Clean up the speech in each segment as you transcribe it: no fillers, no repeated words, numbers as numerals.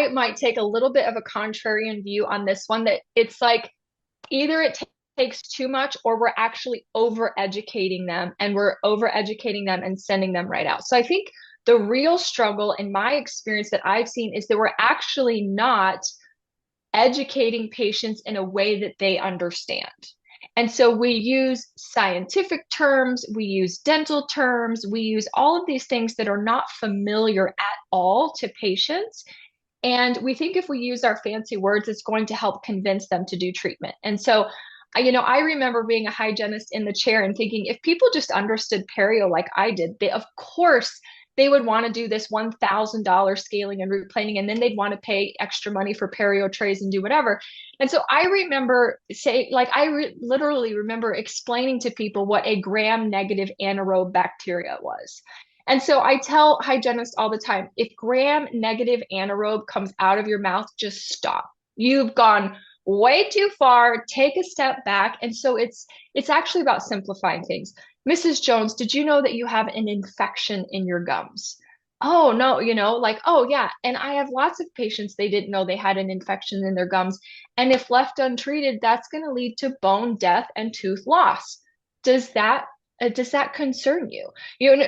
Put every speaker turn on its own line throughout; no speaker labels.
I might take a little bit of a contrarian view on this one, that it's like either it takes too much or we're actually over-educating them, and we're over-educating them and sending them right out. So I think the real struggle in my experience that I've seen is that we're actually not educating patients in a way that they understand. And so we use scientific terms, we use dental terms, we use all of these things that are not familiar at all to patients. And we think if we use our fancy words, it's going to help convince them to do treatment. And so, I remember being a hygienist in the chair and thinking if people just understood perio like I did, they, of course, they would want to do this $1,000 scaling and root planing, and then they'd want to pay extra money for perio trays and do whatever. And so I remember literally remember explaining to people what a gram-negative anaerobe bacteria was. And so I tell hygienists all the time, if gram-negative anaerobe comes out of your mouth, just stop. You've gone way too far. Take a step back. And so it's actually about simplifying things. Mrs. Jones, did you know that you have an infection in your gums? Oh, no, like, oh, yeah. And I have lots of patients, they didn't know they had an infection in their gums. And if left untreated, that's going to lead to bone death and tooth loss. Does that does that concern you?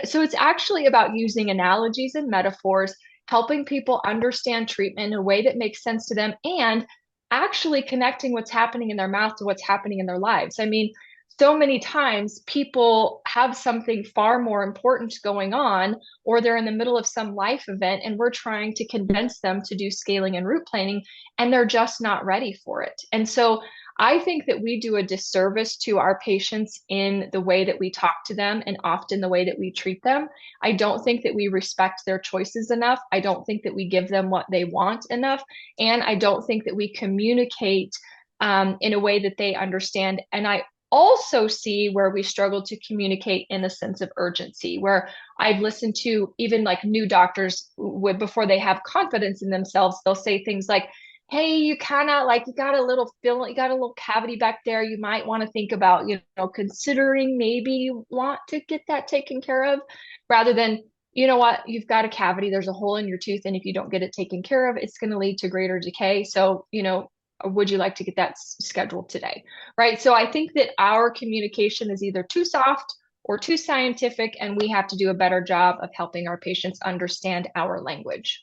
So it's actually about using analogies and metaphors, helping people understand treatment in a way that makes sense to them, and actually connecting what's happening in their mouth to what's happening in their lives. I mean, so many times people have something far more important going on, or they're in the middle of some life event, and we're trying to convince them to do scaling and root planing, and they're just not ready for it. And so I think that we do a disservice to our patients in the way that we talk to them and often the way that we treat them. I don't think that we respect their choices enough. I don't think that we give them what they want enough. And I don't think that we communicate in a way that they understand. And I also see where we struggle to communicate in a sense of urgency, where I've listened to even like new doctors would, before they have confidence in themselves, they'll say things like, hey, you kind of like, you got a little fill, you got a little cavity back there. You might want to think about, considering maybe you want to get that taken care of, rather than, you know what, you've got a cavity, there's a hole in your tooth, and if you don't get it taken care of, it's going to lead to greater decay. So, would you like to get that scheduled today? Right. So I think that our communication is either too soft or too scientific, and we have to do a better job of helping our patients understand our language.